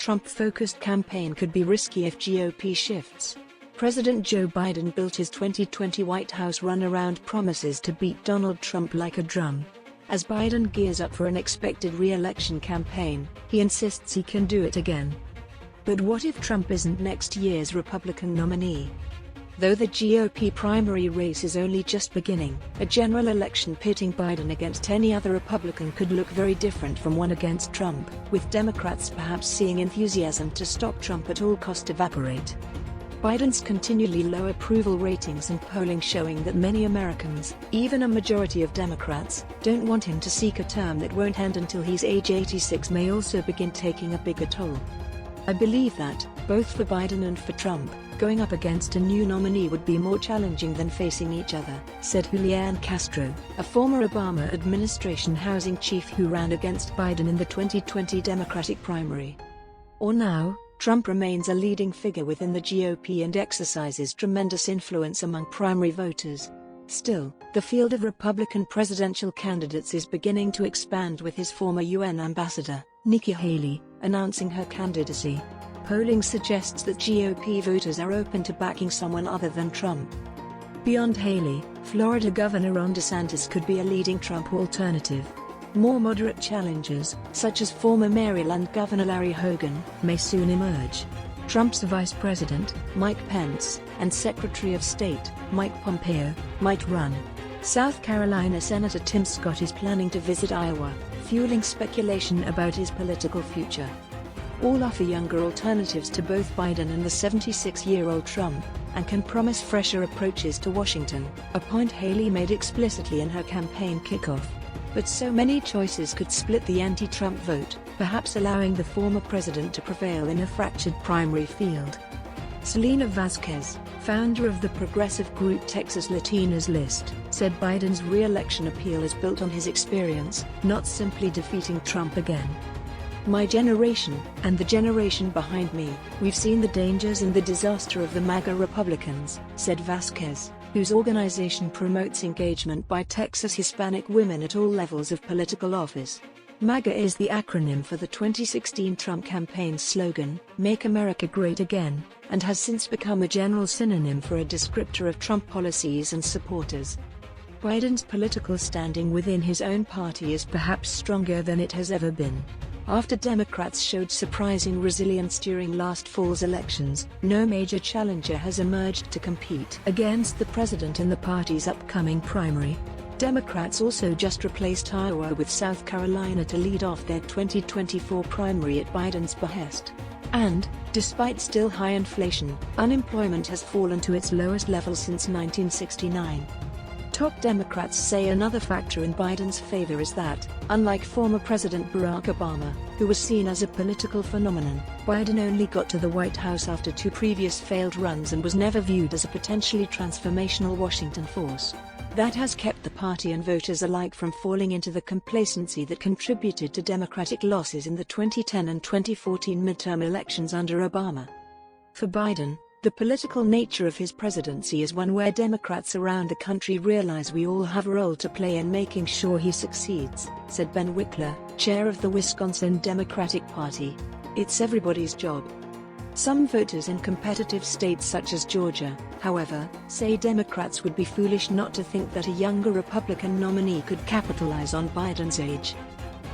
Trump-focused campaign could be risky if GOP shifts. President Joe Biden built his 2020 White House run around promises to beat Donald Trump like a drum. As Biden gears up for an expected re-election campaign, he insists he can do it again. But what if Trump isn't next year's Republican nominee? Though the GOP primary race is only just beginning, a general election pitting Biden against any other Republican could look very different from one against Trump, with Democrats perhaps seeing enthusiasm to stop Trump at all cost evaporate. Biden's continually low approval ratings and polling showing that many Americans, even a majority of Democrats, don't want him to seek a term that won't end until he's age 86 may also begin taking a bigger toll. I believe that, both for Biden and for Trump, going up against a new nominee would be more challenging than facing each other, said Julian Castro, a former Obama administration housing chief who ran against Biden in the 2020 Democratic primary. Or now, Trump remains a leading figure within the GOP and exercises tremendous influence among primary voters. Still, the field of Republican presidential candidates is beginning to expand with his former UN ambassador, Nikki Haley, announcing her candidacy. Polling suggests that GOP voters are open to backing someone other than Trump. Beyond Haley, Florida Governor Ron DeSantis could be a leading Trump alternative. More moderate challengers, such as former Maryland Governor Larry Hogan, may soon emerge. Trump's Vice President, Mike Pence, and Secretary of State, Mike Pompeo, might run. South Carolina Senator Tim Scott is planning to visit Iowa, fueling speculation about his political future. All offer younger alternatives to both Biden and the 76-year-old Trump, and can promise fresher approaches to Washington, a point Haley made explicitly in her campaign kickoff. But so many choices could split the anti-Trump vote, perhaps allowing the former president to prevail in a fractured primary field. Selena Vazquez, founder of the progressive group Texas Latinas List, said Biden's re-election appeal is built on his experience, not simply defeating Trump again. My generation, and the generation behind me, we've seen the dangers and the disaster of the MAGA Republicans, said Vazquez, whose organization promotes engagement by Texas Hispanic women at all levels of political office. MAGA is the acronym for the 2016 Trump campaign's slogan, "Make America Great Again," and has since become a general synonym for a descriptor of Trump policies and supporters. Biden's political standing within his own party is perhaps stronger than it has ever been. After Democrats showed surprising resilience during last fall's elections, no major challenger has emerged to compete against the president in the party's upcoming primary. Democrats also just replaced Iowa with South Carolina to lead off their 2024 primary at Biden's behest. And, despite still high inflation, unemployment has fallen to its lowest level since 1969. Top Democrats say another factor in Biden's favor is that, unlike former President Barack Obama, who was seen as a political phenomenon, Biden only got to the White House after two previous failed runs and was never viewed as a potentially transformational Washington force. That has kept the party and voters alike from falling into the complacency that contributed to Democratic losses in the 2010 and 2014 midterm elections under Obama. For Biden, the political nature of his presidency is one where Democrats around the country realize we all have a role to play in making sure he succeeds, said Ben Wickler, chair of the Wisconsin Democratic Party. It's everybody's job. Some voters in competitive states such as Georgia, however, say Democrats would be foolish not to think that a younger Republican nominee could capitalize on Biden's age.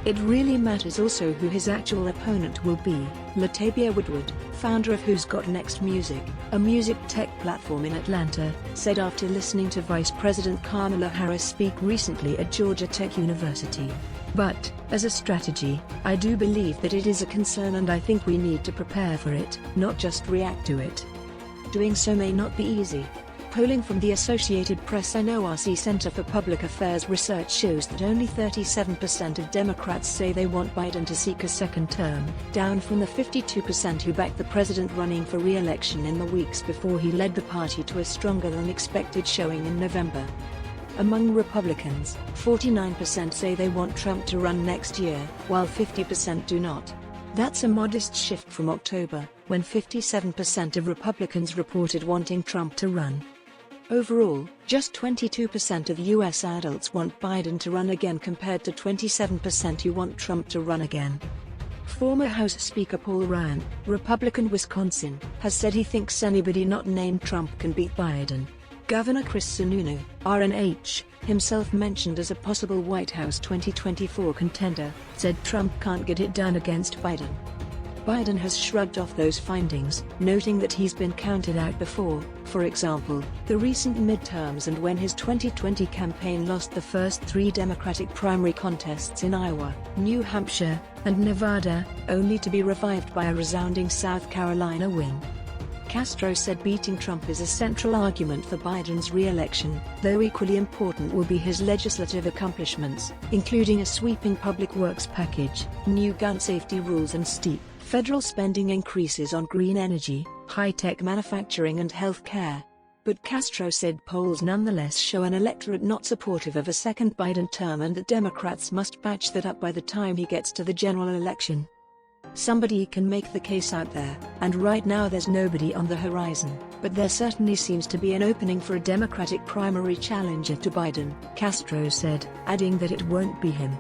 It really matters also who his actual opponent will be, Latavia Woodward, founder of Who's Got Next Music, a music tech platform in Atlanta, said after listening to Vice President Kamala Harris speak recently at Georgia Tech University. But, as a strategy, I do believe that it is a concern and I think we need to prepare for it, not just react to it. Doing so may not be easy. Polling from the Associated Press NORC Center for Public Affairs research shows that only 37% of Democrats say they want Biden to seek a second term, down from the 52% who backed the president running for re-election in the weeks before he led the party to a stronger-than-expected showing in November. Among Republicans, 49% say they want Trump to run next year, while 50% do not. That's a modest shift from October, when 57% of Republicans reported wanting Trump to run. Overall, just 22% of U.S. adults want Biden to run again compared to 27% who want Trump to run again. Former House Speaker Paul Ryan, Republican Wisconsin, has said he thinks anybody not named Trump can beat Biden. Governor Chris Sununu, RNH, himself mentioned as a possible White House 2024 contender, said Trump can't get it done against Biden. Biden has shrugged off those findings, noting that he's been counted out before, for example, the recent midterms and when his 2020 campaign lost the first 3 Democratic primary contests in Iowa, New Hampshire, and Nevada, only to be revived by a resounding South Carolina win. Castro said beating Trump is a central argument for Biden's re-election, though equally important will be his legislative accomplishments, including a sweeping public works package, new gun safety rules and steep federal spending increases on green energy, high-tech manufacturing and health care. But Castro said polls nonetheless show an electorate not supportive of a second Biden term and that Democrats must patch that up by the time he gets to the general election. Somebody can make the case out there, and right now there's nobody on the horizon, but there certainly seems to be an opening for a Democratic primary challenger to Biden, Castro said, adding that it won't be him.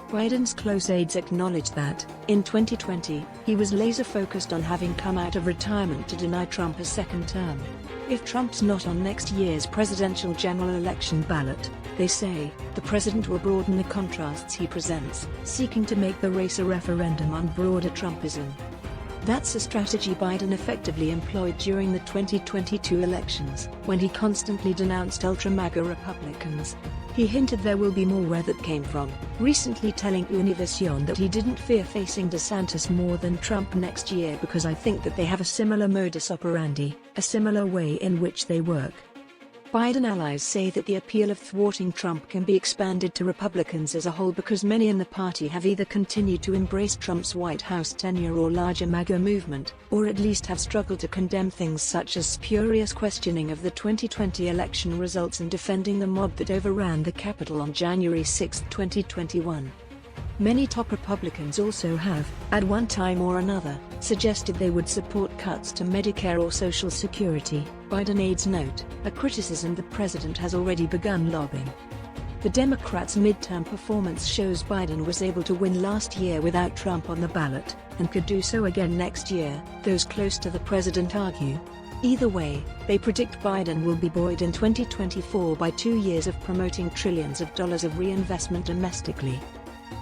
Biden's close aides acknowledged that, in 2020, he was laser-focused on having come out of retirement to deny Trump a second term. If Trump's not on next year's presidential general election ballot, they say, the president will broaden the contrasts he presents, seeking to make the race a referendum on broader Trumpism. That's a strategy Biden effectively employed during the 2022 elections, when he constantly denounced ultra-MAGA Republicans. He hinted there will be more where that came from, recently telling Univision that he didn't fear facing DeSantis more than Trump next year because I think that they have a similar modus operandi, a similar way in which they work. Biden allies say that the appeal of thwarting Trump can be expanded to Republicans as a whole because many in the party have either continued to embrace Trump's White House tenure or larger MAGA movement, or at least have struggled to condemn things such as spurious questioning of the 2020 election results and defending the mob that overran the Capitol on January 6, 2021. Many top Republicans also have, at one time or another, suggested they would support cuts to Medicare or Social Security, Biden aides note, a criticism the president has already begun lobbing. The Democrats' midterm performance shows Biden was able to win last year without Trump on the ballot, and could do so again next year, those close to the president argue. Either way, they predict Biden will be buoyed in 2024 by 2 years of promoting trillions of dollars of reinvestment domestically.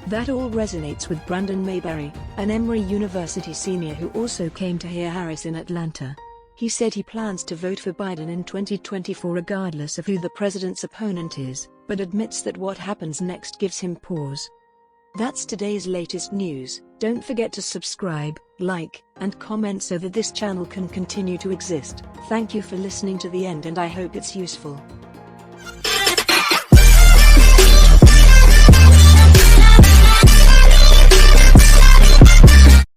That all resonates with Brandon Mayberry, an Emory University senior who also came to hear Harris in Atlanta. He said he plans to vote for Biden in 2024 regardless of who the president's opponent is, but admits that what happens next gives him pause. That's today's latest news. Don't forget to subscribe, like, and comment so that this channel can continue to exist. Thank you for listening to the end and I hope it's useful.